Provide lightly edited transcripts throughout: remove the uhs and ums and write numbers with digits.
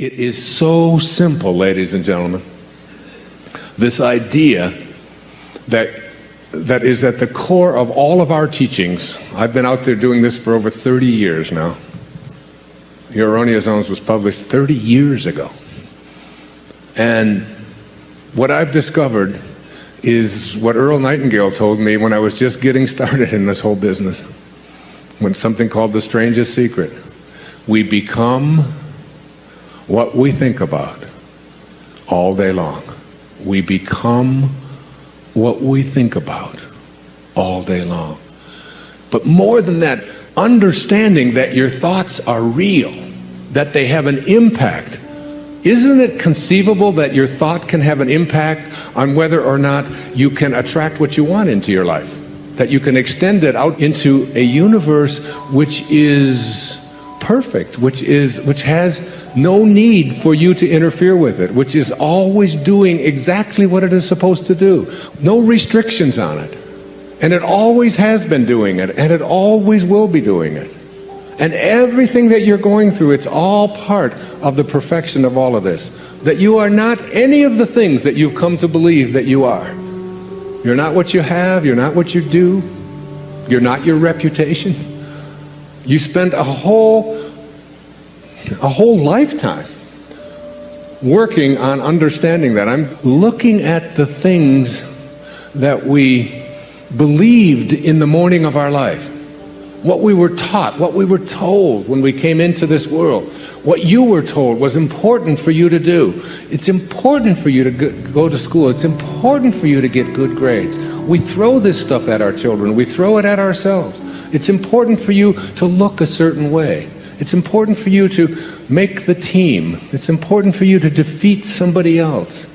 It is so simple, ladies and gentlemen. This idea that is at the core of all of our teachings. I've been out there doing this for over 30 years now. Your Erroneous Zones was published 30 years ago. And what I've discovered is what Earl Nightingale told me when I was just getting started in this whole business. When something called the strangest secret. We become what we think about all day long. We become what we think about all day long. But more than that, understanding that your thoughts are real, that they have an impact. Isn't it conceivable that your thought can have an impact on whether or not you can attract what you want into your life? That you can extend it out into a universe which is perfect, which has no need for you to interfere with it, which is always doing exactly what it is supposed to do. No restrictions on it. And it always has been doing it, and it always will be doing it. And everything that you're going through, it's all part of the perfection of all of this. That you are not any of the things that you've come to believe that you are. You're not what you have, you're not what you do, you're not your reputation. You spend a whole lifetime working on understanding that. I'm looking at the things that we believed in the morning of our life. What we were taught, what we were told when we came into this world. What you were told was important for you to do. It's important for you to go to school. It's important for you to get good grades. We throw this stuff at our children. We throw it at ourselves. It's important for you to look a certain way. It's important for you to make the team. It's important for you to defeat somebody else.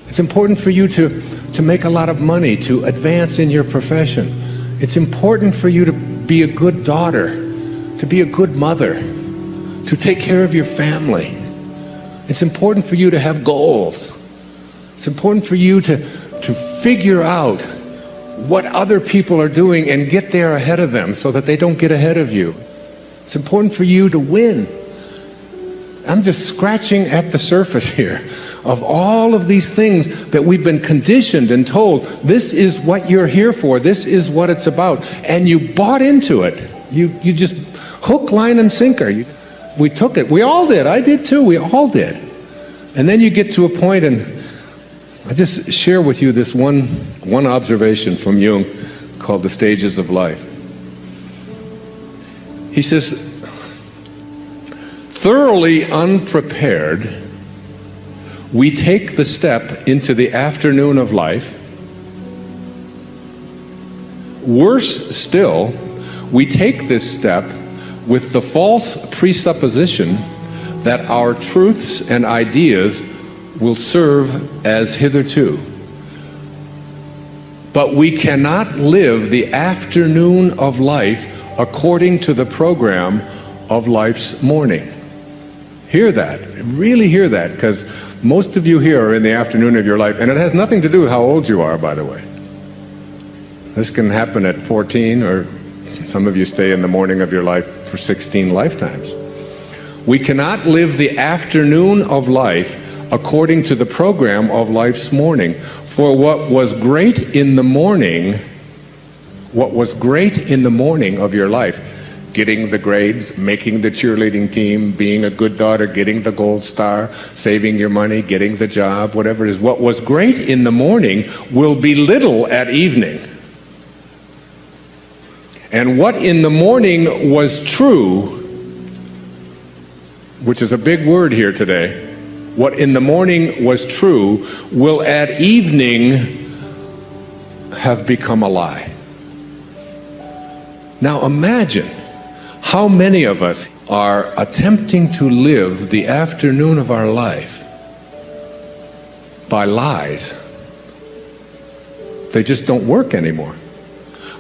It's important for you to make a lot of money, to advance in your profession. It's important for you to be a good daughter, to be a good mother, to take care of your family. It's important for you to have goals. It's important for you to figure out what other people are doing and get there ahead of them so that they don't get ahead of you. It's important for you to win. I'm just scratching at the surface here of all of these things that we've been conditioned and told, this is what you're here for, this is what it's about. And you bought into it. You just hook, line, and sinker. We took it. We all did. I did too. We all did. And then you get to a point, and I just share with you this one observation from Jung called the stages of life. He says, thoroughly unprepared, we take the step into the afternoon of life. Worse still, we take this step with the false presupposition that our truths and ideas will serve as hitherto. But we cannot live the afternoon of life according to the program of life's morning. Hear that. Really hear that, because most of you here are in the afternoon of your life, and it has nothing to do with how old you are, by the way. This can happen at 14, or some of you stay in the morning of your life for 16 lifetimes. We cannot live the afternoon of life according to the program of life's morning. For what was great in the morning of your life, getting the grades, making the cheerleading team, being a good daughter, getting the gold star, saving your money, getting the job, whatever it is, what was great in the morning will be little at evening. And what in the morning was true, which is a big word here today, what in the morning was true will at evening have become a lie. Now imagine how many of us are attempting to live the afternoon of our life by lies. They just don't work anymore.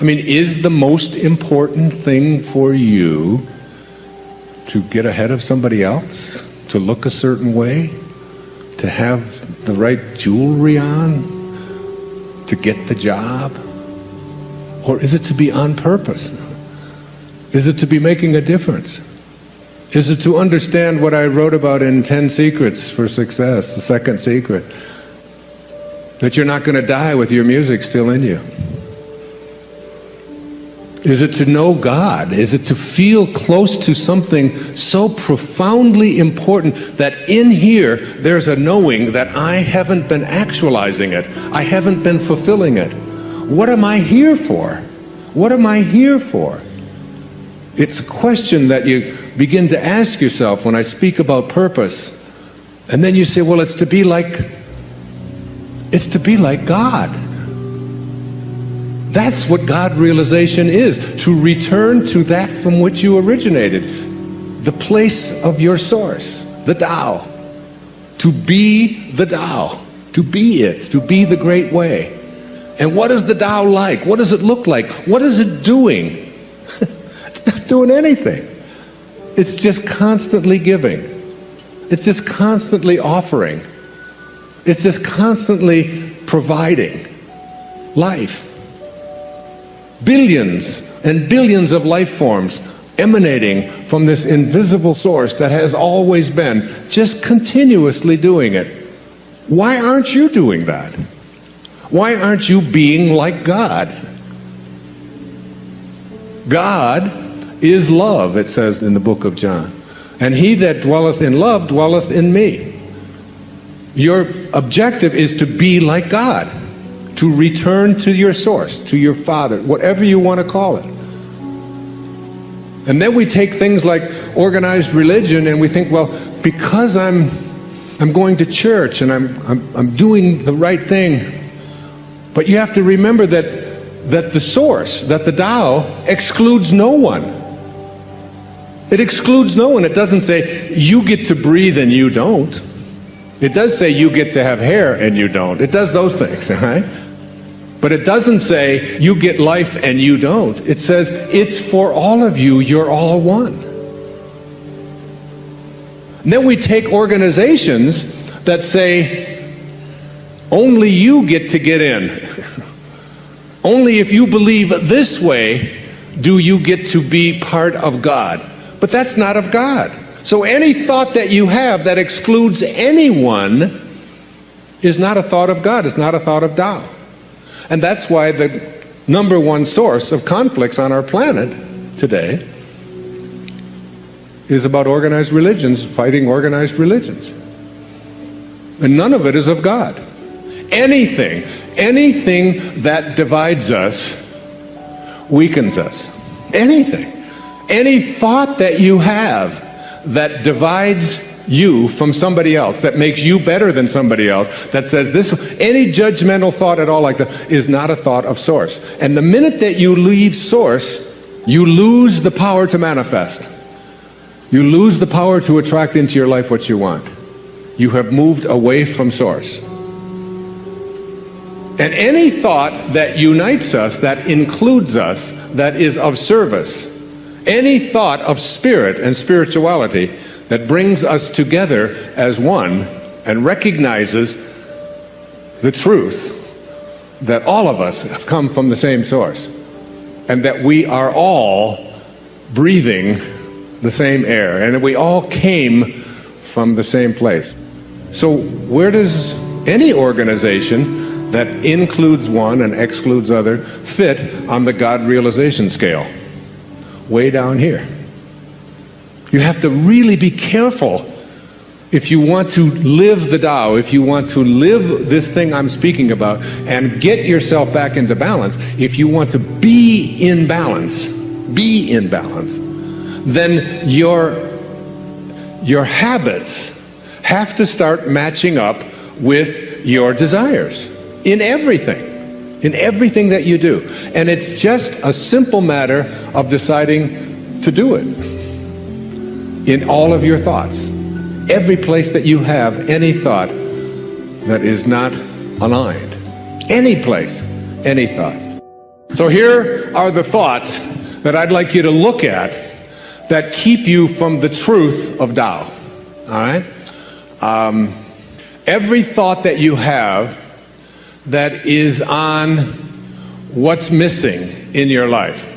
I mean, is the most important thing for you to get ahead of somebody else? To look a certain way? To have the right jewelry on? To get the job? Or is it to be on purpose? Is it to be making a difference? Is it to understand what I wrote about in 10 Secrets for Success, the second secret? That you're not going to die with your music still in you. Is it to know God? Is it to feel close to something so profoundly important that in here there's a knowing that I haven't been actualizing it, I haven't been fulfilling it? What am I here for? What am I here for? It's a question that you begin to ask yourself when I speak about purpose. And then you say, well, it's to be like God. That's what God realization is, to return to that from which you originated, the place of your source, the Tao. To be the Tao, to be it, to be the great way. And what is the Tao like? What does it look like? What is it doing? It's not doing anything. It's just constantly giving. It's just constantly offering. It's just constantly providing life. Billions and billions of life forms emanating from this invisible source that has always been, just continuously doing it. Why aren't you doing that? Why aren't you being like God? God is love, it says in the book of John. And he that dwelleth in love dwelleth in me. Your objective is to be like God, to return to your source, to your Father, whatever you want to call it. And then we take things like organized religion and we think, well, because I'm going to church and I'm doing the right thing. But you have to remember that the source, that the Tao excludes no one. It excludes no one. It doesn't say you get to breathe and you don't. It does say you get to have hair and you don't. It does those things, right? But it doesn't say you get life and you don't. It says it's for all of you, you're all one. And then we take organizations that say only you get to get in. Only if you believe this way do you get to be part of God. But that's not of God. So any thought that you have that excludes anyone is not a thought of God, it's not a thought of Tao. And that's why the number one source of conflicts on our planet today is about organized religions fighting organized religions. And none of it is of God. Anything that divides us weakens us. Anything. Any thought that you have that divides you from somebody else, that makes you better than somebody else, that says this, any judgmental thought at all like that is not a thought of source. And the minute that you leave source, you lose the power to manifest. You lose the power to attract into your life what you want. You have moved away from source. And any thought that unites us, that includes us, that is of service, any thought of spirit and spirituality that brings us together as one and recognizes the truth that all of us have come from the same source and that we are all breathing the same air and that we all came from the same place. So where does any organization that includes one and excludes other fit on the God realization scale? Way down here. You have to really be careful if you want to live the Tao, if you want to live this thing I'm speaking about and get yourself back into balance, if you want to be in balance, then your habits have to start matching up with your desires in everything that you do. And it's just a simple matter of deciding to do it. In all of your thoughts, every place that you have any thought that is not aligned, any place, any thought. So here are the thoughts that I'd like you to look at that keep you from the truth of Tao. All right? Every thought that you have that is on what's missing in your life,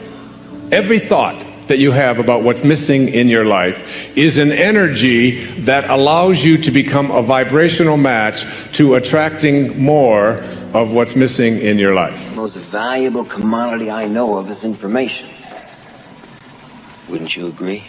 every thought that you have about what's missing in your life is an energy that allows you to become a vibrational match to attracting more of what's missing in your life. The most valuable commodity I know of is information. Wouldn't you agree?